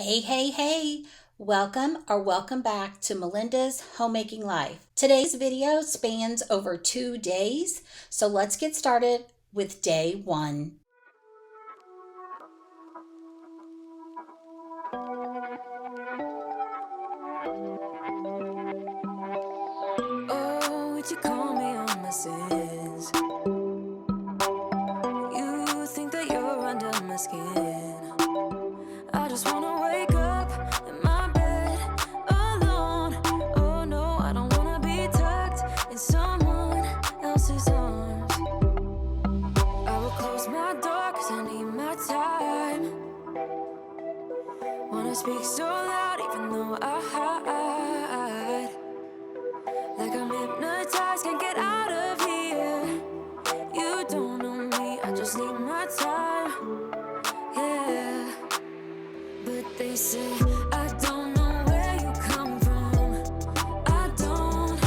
Hey, hey, hey! Welcome back to Melinda's Homemaking Life. Today's video spans over 2 days, so let's get started with day 1. Oh, would you call me on my sins? You think that you're under my skin. I just wanna wake up in my bed alone. Oh no, I don't wanna be tucked in someone else's arms. I will close my door cause I need my time. Wanna speak so loud even though I hide. Like I'm hypnotized, can't get out of here. You don't know me, I just need my time. Yeah. But they say I don't know where you come from. I don't.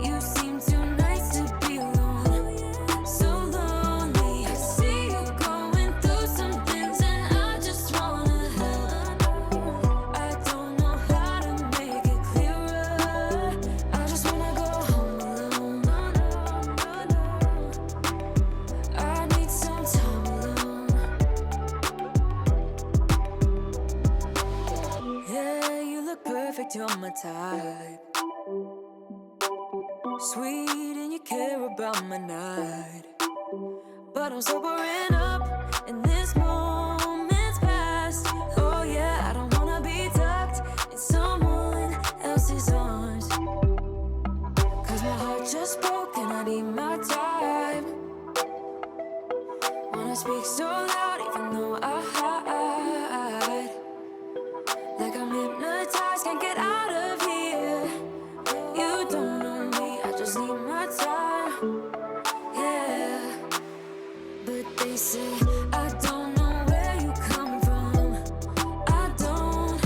You seem too nice to be alone. So lonely. I see you going through some things and I just wanna help. I don't know how to make it clearer. I just wanna go home alone. I need some time alone. Yeah, you look perfect, you're my type. Sweet and you care about my night. But I'm sobering up in this moment's past. Oh yeah, I don't wanna be tucked in someone else's arms. Cause my heart just broke and I need my time. Wanna speak so loud even though I hide. Like I'm hypnotized, can't get out of here. You don't know me, I just need my time. Yeah. But they say I don't know where you come from. I don't.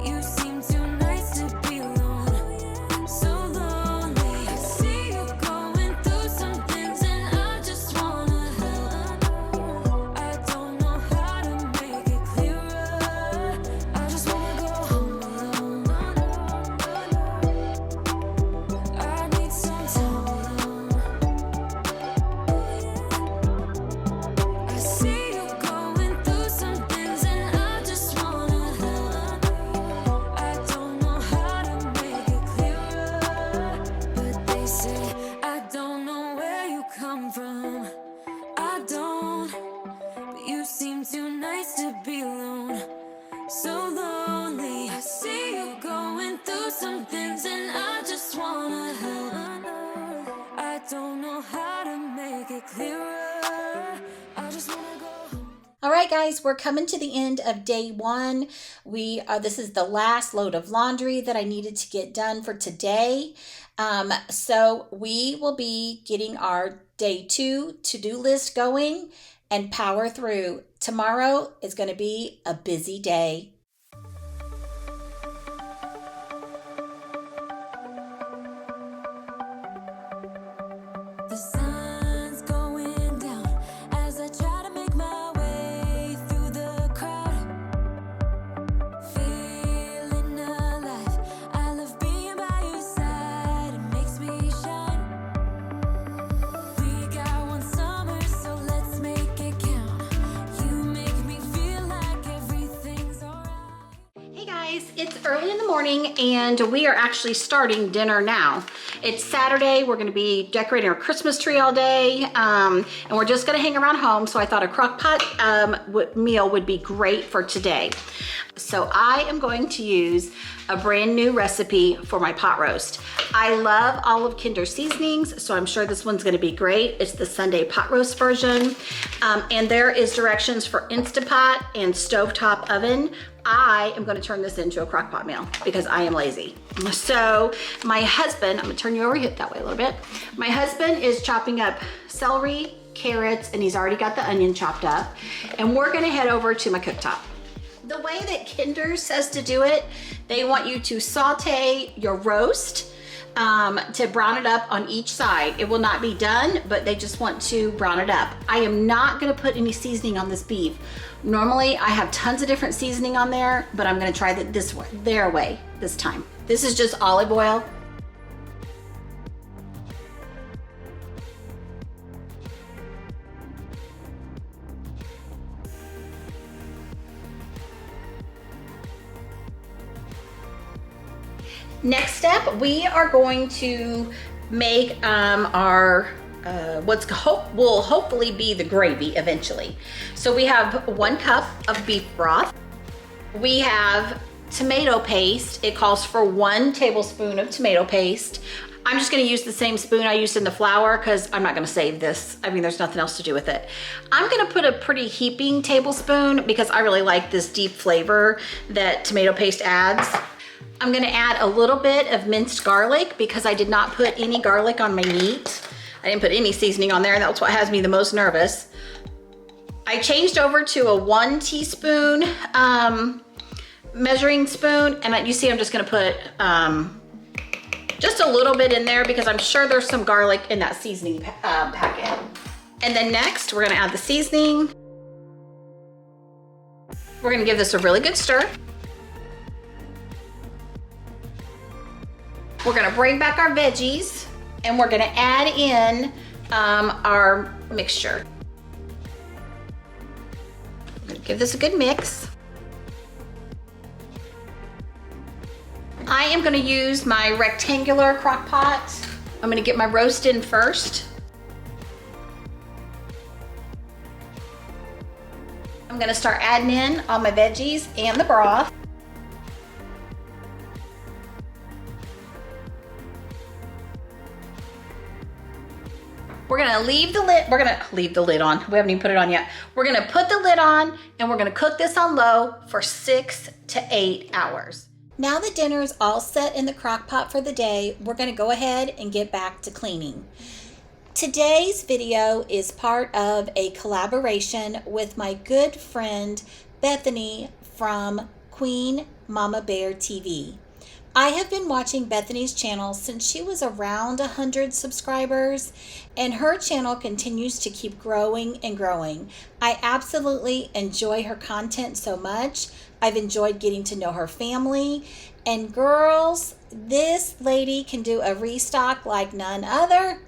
You seem too nice to be alone. So lonely. I see you going through some things and I just wanna help. I don't know how to make it clearer. I just wanna go home alone. I need some time alone. I see you going through some things and I just wanna help. I don't know how to make it clearer. But they say I don't know where you come from. I don't. But you seem too nice to be alone. So lonely. I see you going through some things and I just wanna help. I don't know how to make it clearer. I just wanna go home. All right, guys, we're coming to the end of day 1. This is the last load of laundry that I needed to get done for today. So we will be getting our day 2 to-do list going and power through. Tomorrow is going to be a busy day. The sun's going down as I try to make my way through the crowd. Feeling alive, I love being by your side. It makes me shine. We got one summer, so let's make it count. You make me feel like everything's alright. Hey guys, it's early in the morning and we are actually starting dinner now. It's Saturday. We're going to be decorating our Christmas tree all day, and we're just going to hang around home. So I thought a Crockpot meal would be great for today. So I am going to use a brand new recipe for my pot roast. I love all of Kinder's seasonings, so I'm sure this one's going to be great. It's the Sunday pot roast version, and there is directions for Instapot and stovetop oven. I am going to turn this into a Crockpot meal because I am lazy. So my husband, I'm going to turn you over that way a little bit. My husband is chopping up celery, carrots, and he's already got the onion chopped up. And we're going to head over to my cooktop. The way that Kinder says to do it, they want you to saute your roast to brown it up on each side. It will not be done, but they just want to brown it up. I am not gonna put any seasoning on this beef. Normally I have tons of different seasoning on there, but I'm gonna try their way this time. This is just olive oil. Next step, we are going to make our will hopefully be the gravy eventually. So we have 1 cup of beef broth. We have tomato paste. It calls for 1 tablespoon of tomato paste. I'm just gonna use the same spoon I used in the flour because I'm not gonna save this. I mean, there's nothing else to do with it. I'm gonna put a pretty heaping tablespoon because I really like this deep flavor that tomato paste adds. I'm gonna add a little bit of minced garlic because I did not put any garlic on my meat. I didn't put any seasoning on there, and that's what has me the most nervous. I changed over to a 1 teaspoon measuring spoon, and you see I'm just gonna put just a little bit in there because I'm sure there's some garlic in that seasoning packet. And then next, we're gonna add the seasoning. We're gonna give this a really good stir. We're gonna bring back our veggies and we're gonna add in our mixture. I'm gonna give this a good mix. I am gonna use my rectangular crock pot. I'm gonna get my roast in first. I'm gonna start adding in all my veggies and the broth. We're gonna leave the lid on. We haven't even put it on yet. We're gonna put the lid on and we're gonna cook this on low for 6 to 8 hours. Now that dinner is all set in the crock pot for the day, we're gonna go ahead and get back to cleaning. Today's video is part of a collaboration with my good friend Bethany from Queen Mama Bear TV. I have been watching Bethany's channel since she was around 100 subscribers, and her channel continues to keep growing and growing. I absolutely enjoy her content so much. I've enjoyed getting to know her family, and girls, this lady can do a restock like none other.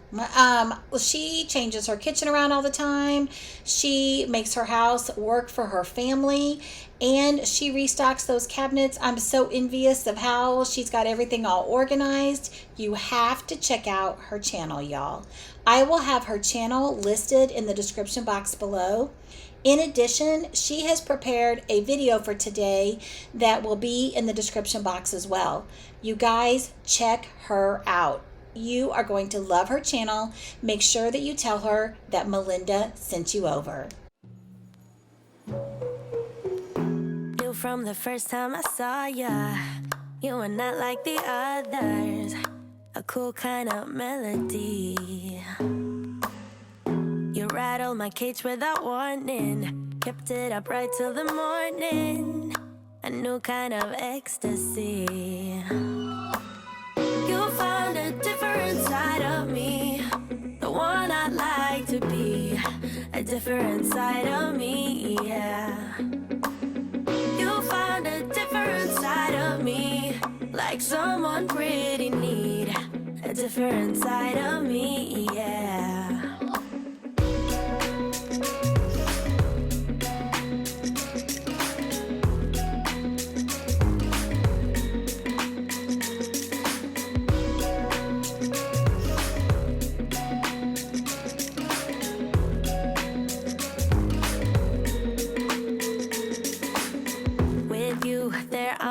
She changes her kitchen around all the time. She makes her house work for her family, and she restocks those cabinets. I'm so envious of how she's got everything all organized. You have to check out her channel, y'all. I will have her channel listed in the description box below. In addition, she has prepared a video for today that will be in the description box as well. You guys, check her out. You are going to love her channel. Make sure that you tell her that Melinda sent you over. Knew from the first time I saw ya, you were not like the others. A cool kind of melody. You rattled my cage without warning, kept it up right till the morning. A new kind of ecstasy. You found a different side of me, the one I'd like to be. A different side of me, yeah. You found a different side of me, like someone pretty neat. A different side of me, yeah.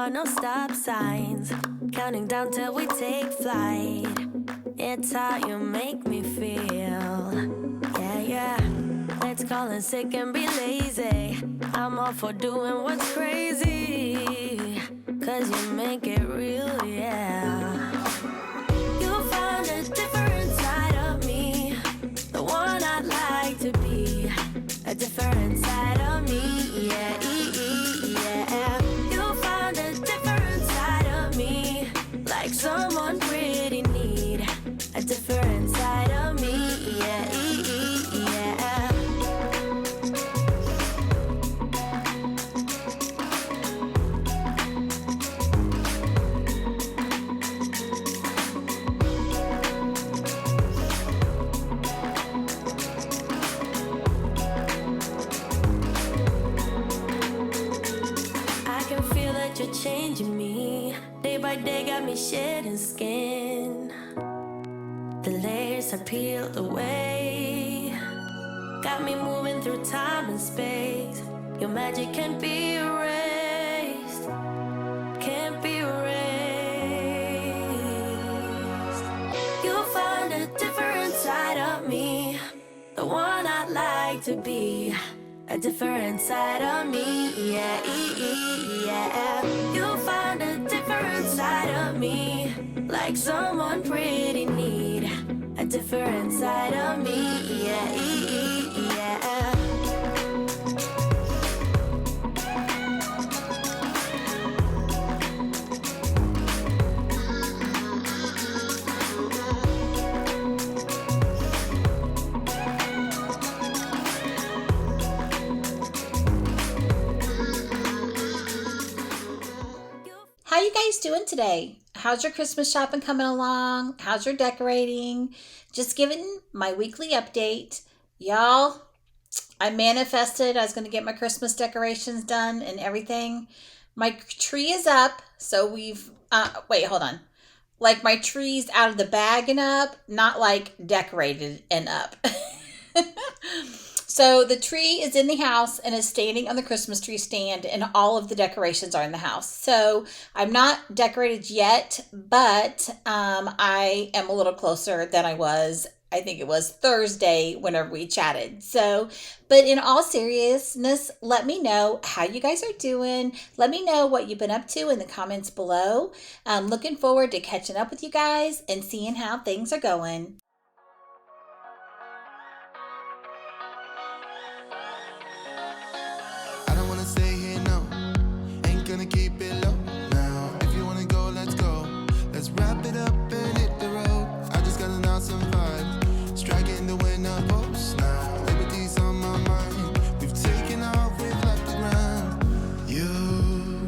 No stop signs, counting down till we take flight. It's how you make me feel. Yeah, yeah. Let's call in sick and be lazy. I'm all for doing what's crazy, 'cause you make it real, yeah. You found a different side of me, the one I'd like to be. A different side of me, yeah, yeah. Someone pretty neat. that you're changing me. Day by day got me shedding skin. The layers are peeled away. Got me moving through time and space. Your magic can't be erased. Can't be erased. You'll find a different side of me. The one I'd like to be. A different side of me, yeah, yeah. You'll find a different side of me. Like someone pretty neat. A different side of me, yeah, yeah. How you guys doing today? How's your Christmas shopping coming along? How's your decorating? Just giving my weekly update. Y'all, I manifested I was going to get my Christmas decorations done and everything. My tree is up, so we've, wait, hold on. Like my tree's out of the bag and up, not like decorated and up. So the tree is in the house and is standing on the Christmas tree stand, and all of the decorations are in the house. So I'm not decorated yet, but I am a little closer than I was. I think it was Thursday whenever we chatted. So, but in all seriousness, let me know how you guys are doing. Let me know what you've been up to in the comments below. I'm looking forward to catching up with you guys and seeing how things are going. Keep it low now. If you wanna go, let's go. Let's wrap it up and hit the road. I just got an awesome vibe. Striking the winner post now. Liberty's on my mind. We've taken off, we've left the ground. You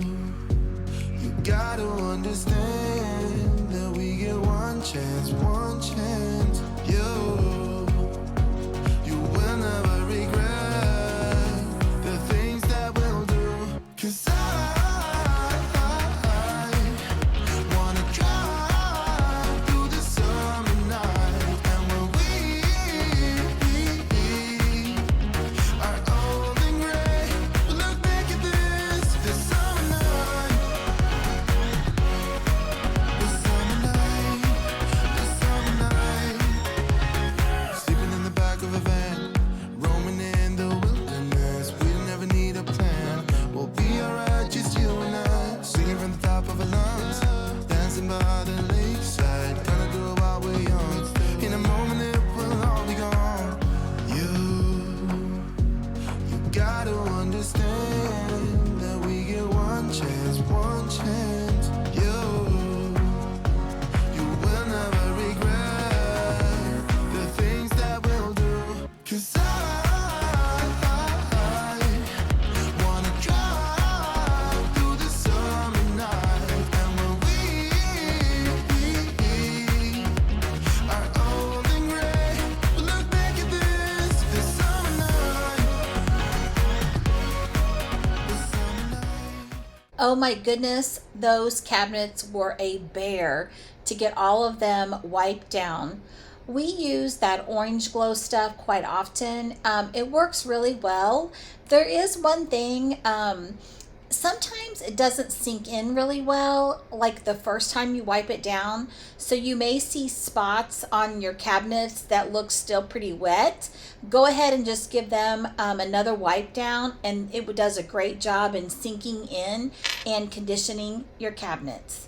gotta understand that we get one chance, one chance. You will never regret the things that we'll do. 'Cause oh my goodness, those cabinets were a bear to get all of them wiped down. We use that orange glow stuff quite often. It works really well. There is one thing, sometimes it doesn't sink in really well, like the first time you wipe it down. So you may see spots on your cabinets that look still pretty wet. Go ahead and just give them another wipe down, and it does a great job in sinking in and conditioning your cabinets.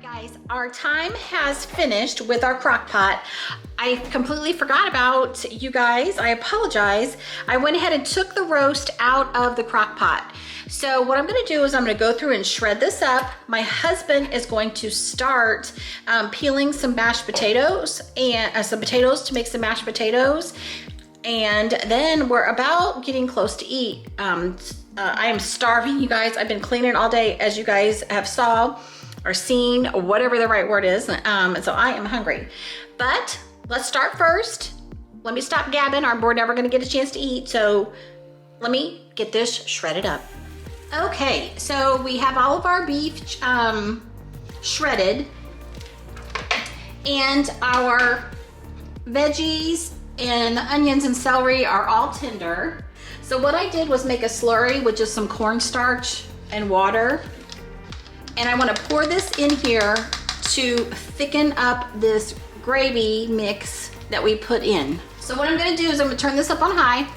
Guys, our time has finished with our Crockpot. I completely forgot about you guys. I apologize. I went ahead and took the roast out of the Crockpot. So what I'm gonna do is I'm gonna go through and shred this up. My husband is going to start peeling some mashed potatoes and some potatoes to make some mashed potatoes. And then we're about getting close to eat. I am starving, you guys. I've been cleaning all day, as you guys have saw. or seen, whatever the right word is. And so I am hungry. But let's start first. Let me stop gabbing. We're never gonna get a chance to eat, so let me get this shredded up. Okay, so we have all of our beef shredded, and our veggies and onions and celery are all tender. So what I did was make a slurry with just some cornstarch and water. And I want to pour this in here to thicken up this gravy mix that we put in. So what I'm going to do is I'm going to turn this up on high.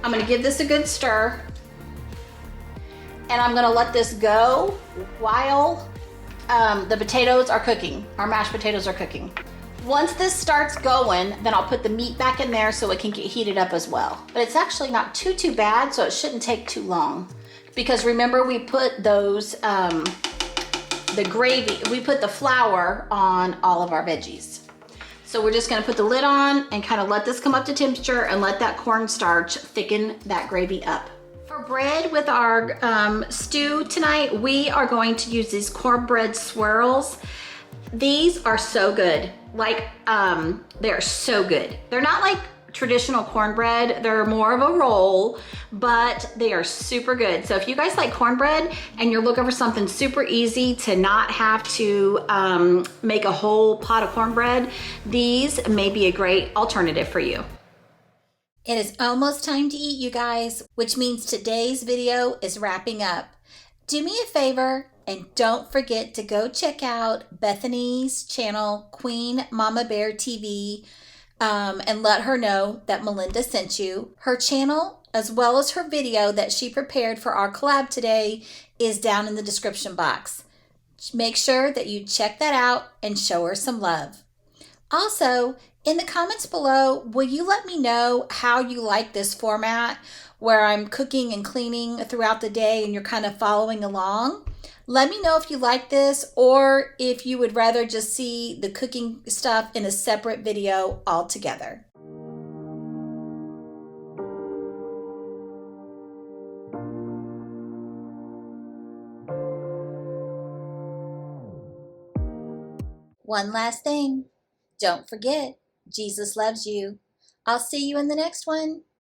I'm going to give this a good stir. And I'm going to let this go while the potatoes are cooking. Our mashed potatoes are cooking. Once this starts going, then I'll put the meat back in there so it can get heated up as well. But it's actually not too bad, so it shouldn't take too long. Because remember, we put those, the gravy, we put the flour on all of our veggies. So we're just gonna put the lid on and kind of let this come up to temperature and let that cornstarch thicken that gravy up. For bread with our stew tonight, we are going to use these cornbread swirls. These are so good. Like, they're so good. They're not like traditional cornbread. They're more of a roll, but they are super good. So if you guys like cornbread and you're looking for something super easy to not have to make a whole pot of cornbread, these may be a great alternative for you. It is almost time to eat, you guys, which means today's video is wrapping up. Do me a favor and don't forget to go check out Bethany's channel, Queen Mama Bear TV, and let her know that Melinda sent you. Her channel, as well as her video that she prepared for our collab today, is down in the description box. Make sure that you check that out and show her some love. Also, in the comments below, will you let me know how you like this format where I'm cooking and cleaning throughout the day and you're kind of following along? Let me know if you like this or if you would rather just see the cooking stuff in a separate video altogether. One last thing. Don't forget, Jesus loves you. I'll see you in the next one.